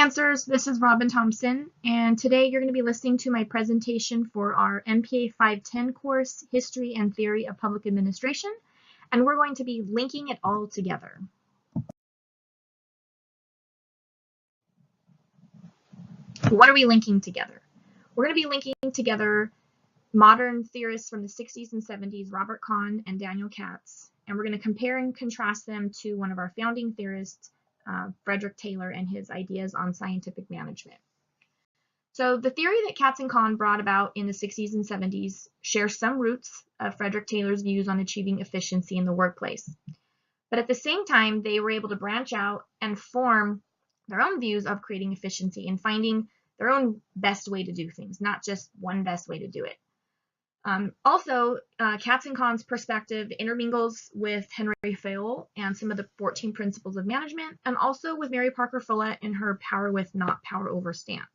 Answers, this is Robin Thompson, and today you're going to be listening to my presentation for our MPA 510 course, History and Theory of Public Administration, and we're going to be linking it all together. What are we linking together? We're going to be linking together modern theorists from the 60s and 70s, Robert Kahn and Daniel Katz, and we're going to compare and contrast them to one of our founding theorists, Frederick Taylor, and his ideas on scientific management. So the theory that Katz and Kahn brought about in the 60s and 70s shares some roots of Frederick Taylor's views on achieving efficiency in the workplace. But at the same time, they were able to branch out and form their own views of creating efficiency and finding their own best way to do things, not just one best way to do it. Katz and Kahn's perspective intermingles with Henry Fayol and some of the 14 principles of management, and also with Mary Parker Follett and her power with, not power over stance.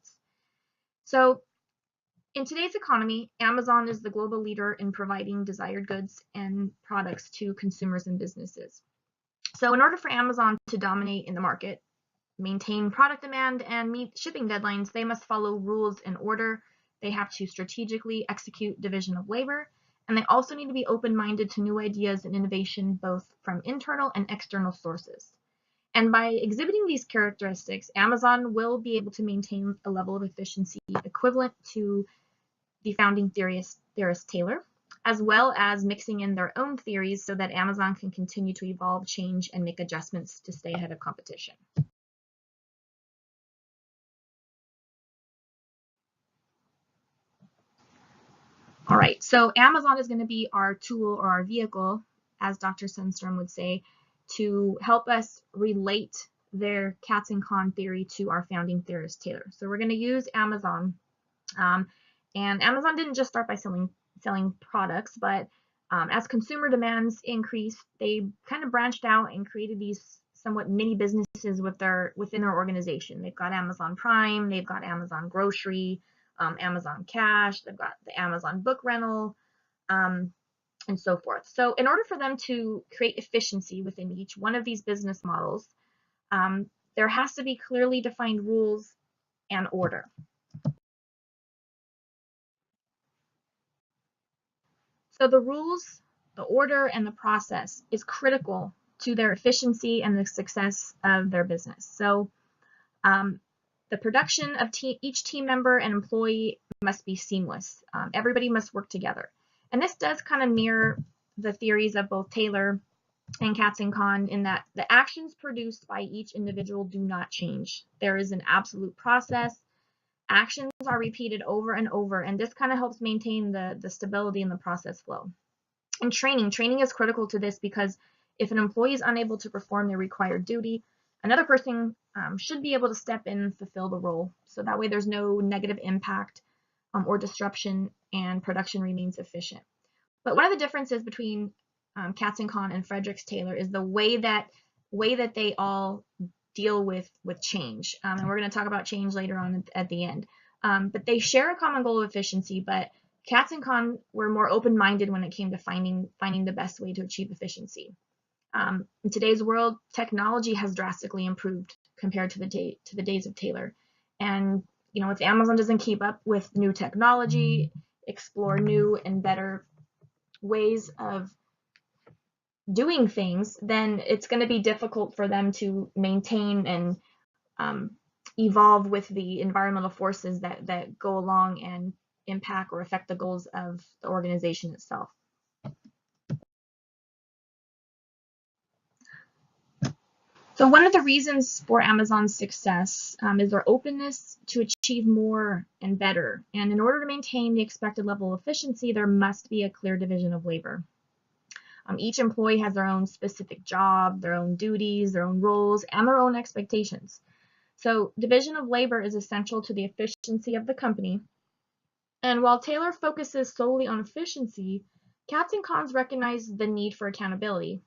So in today's economy, Amazon is the global leader in providing desired goods and products to consumers and businesses. So in order for Amazon to dominate in the market, maintain product demand, and meet shipping deadlines, they must follow rules in order. They have to strategically execute division of labor, and they also need to be open-minded to new ideas and innovation, both from internal and external sources. And by exhibiting these characteristics, Amazon will be able to maintain a level of efficiency equivalent to the founding theorist Taylor, as well as mixing in their own theories so that Amazon can continue to evolve, change, and make adjustments to stay ahead of competition. All right, so Amazon is going to be our tool or our vehicle, as Dr. Sundstrom would say, to help us relate their Katz and Kahn theory to our founding theorist Taylor. So we're going to use Amazon, and Amazon didn't just start by selling products, but as consumer demands increased, they kind of branched out and created these somewhat mini businesses within their organization. They've got Amazon Prime, they've got Amazon Grocery, Amazon Cash, they've got the Amazon Book Rental, and so forth. So in order for them to create efficiency within each one of these business models, there has to be clearly defined rules and order. So the rules, the order, and the process is critical to their efficiency and the success of their business. So the production of each team member and employee must be seamless. Everybody must work together. And this does kind of mirror the theories of both Taylor and Katz and Kahn in that the actions produced by each individual do not change. There is an absolute process. Actions are repeated over and over, and this kind of helps maintain the stability in the process flow. And training is critical to this, because if an employee is unable to perform their required duty, another person should be able to step in and fulfill the role. So that way there's no negative impact or disruption, and production remains efficient. But one of the differences between Katz and Kahn and Frederick Taylor is the way that they all deal with change. And we're going to talk about change later on at the end. But they share a common goal of efficiency, but Katz and Kahn were more open-minded when it came to finding the best way to achieve efficiency. In today's world, technology has drastically improved compared to the days of Taylor. And if Amazon doesn't keep up with new technology, explore new and better ways of doing things, then it's going to be difficult for them to maintain and evolve with the environmental forces that go along and impact or affect the goals of the organization itself. So one of the reasons for Amazon's success is their openness to achieve more and better. And in order to maintain the expected level of efficiency, there must be a clear division of labor. Each employee has their own specific job, their own duties, their own roles, and their own expectations. So division of labor is essential to the efficiency of the company. And while Taylor focuses solely on efficiency, Katz and Kahn recognize the need for accountability.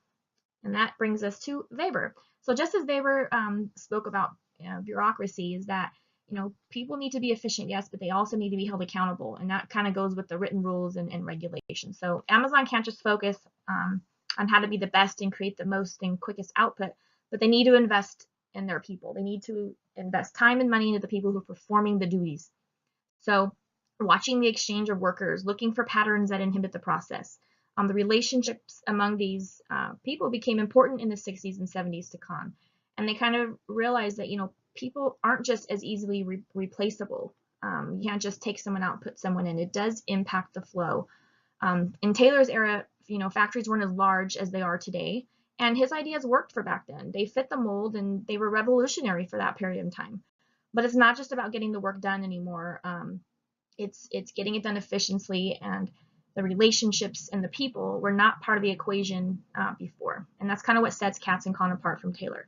And that brings us to Weber. So just as Weber spoke about bureaucracy, is that people need to be efficient, yes, but they also need to be held accountable, and that kind of goes with the written rules and regulations. So Amazon can't just focus on how to be the best and create the most and quickest output, but they need to invest in their people. They need to invest time and money into the people who are performing the duties. So watching the exchange of workers, looking for patterns that inhibit the process. The relationships among these people became important in the 60s and 70s to come. And they kind of realized that, people aren't just as easily replaceable. You can't just take someone out and put someone in. It does impact the flow. In Taylor's era, factories weren't as large as they are today. And his ideas worked for back then. They fit the mold and they were revolutionary for that period of time. But it's not just about getting the work done anymore. It's getting it done efficiently, and the relationships and the people were not part of the equation before. And that's kind of what sets Katz&Kahn apart from Taylor.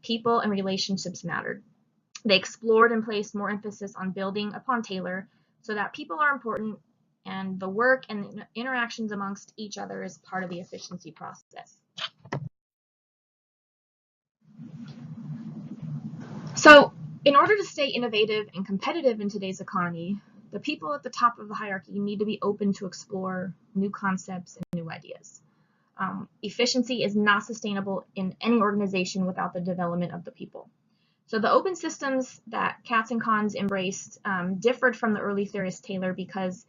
People and relationships mattered. They explored and placed more emphasis on building upon Taylor, so that people are important and the work and the interactions amongst each other is part of the efficiency process. So in order to stay innovative and competitive in today's economy, the people at the top of the hierarchy need to be open to explore new concepts and new ideas. Efficiency is not sustainable in any organization without the development of the people. So the open systems that Katz&Kahn's embraced differed from the early theorist Taylor, because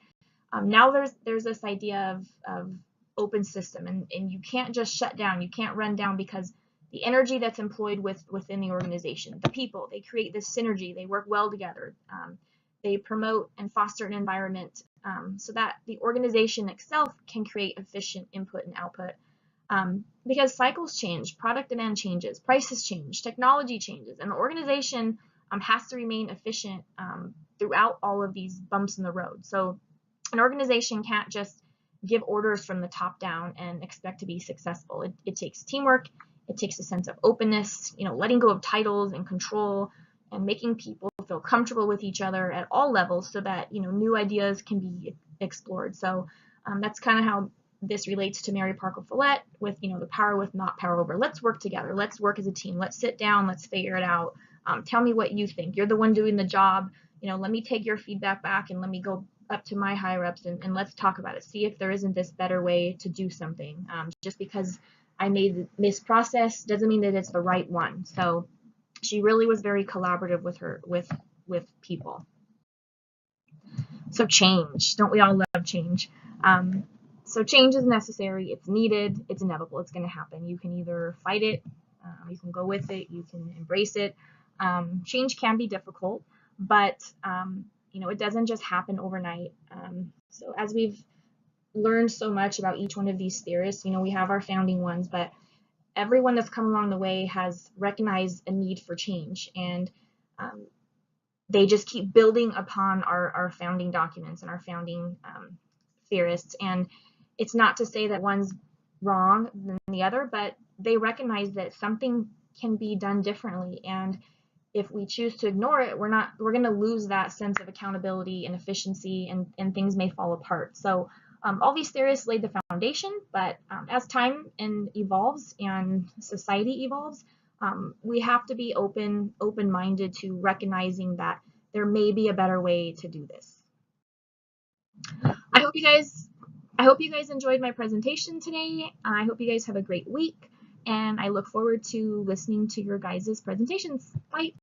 now there's this idea of open system, and you can't just shut down, you can't run down, because the energy that's employed within the organization, the people, they create this synergy, they work well together, they promote and foster an environment so that the organization itself can create efficient input and output. Because cycles change, product demand changes, prices change, technology changes, and the organization has to remain efficient throughout all of these bumps in the road. So an organization can't just give orders from the top down and expect to be successful. It takes teamwork, it takes a sense of openness, letting go of titles and control, and making people feel comfortable with each other at all levels, so that new ideas can be explored. So that's kind of how this relates to Mary Parker Follett with the power with, not power over. Let's work together. Let's work as a team. Let's sit down. Let's figure it out. Tell me what you think. You're the one doing the job. Let me take your feedback back, and let me go up to my higher ups and let's talk about it. See if there isn't this better way to do something. Just because I made this process doesn't mean that it's the right one. So she really was very collaborative with people. So change, don't we all love change? So change is necessary, it's needed, it's inevitable, it's going to happen. You can either fight it, you can go with it, you can embrace it. Change can be difficult, but it doesn't just happen overnight. So as we've learned so much about each one of these theorists, we have our founding ones, but everyone that's come along the way has recognized a need for change, and they just keep building upon our founding documents and our founding theorists. And it's not to say that one's wrong than the other, but they recognize that something can be done differently, and if we choose to ignore it, we're going to lose that sense of accountability and efficiency, and things may fall apart. So all these theorists laid the foundation, but as time evolves and society evolves, we have to be open-minded to recognizing that there may be a better way to do this. I hope you guys enjoyed my presentation today. I hope you guys have a great week, and I look forward to listening to your guys' presentations. Bye.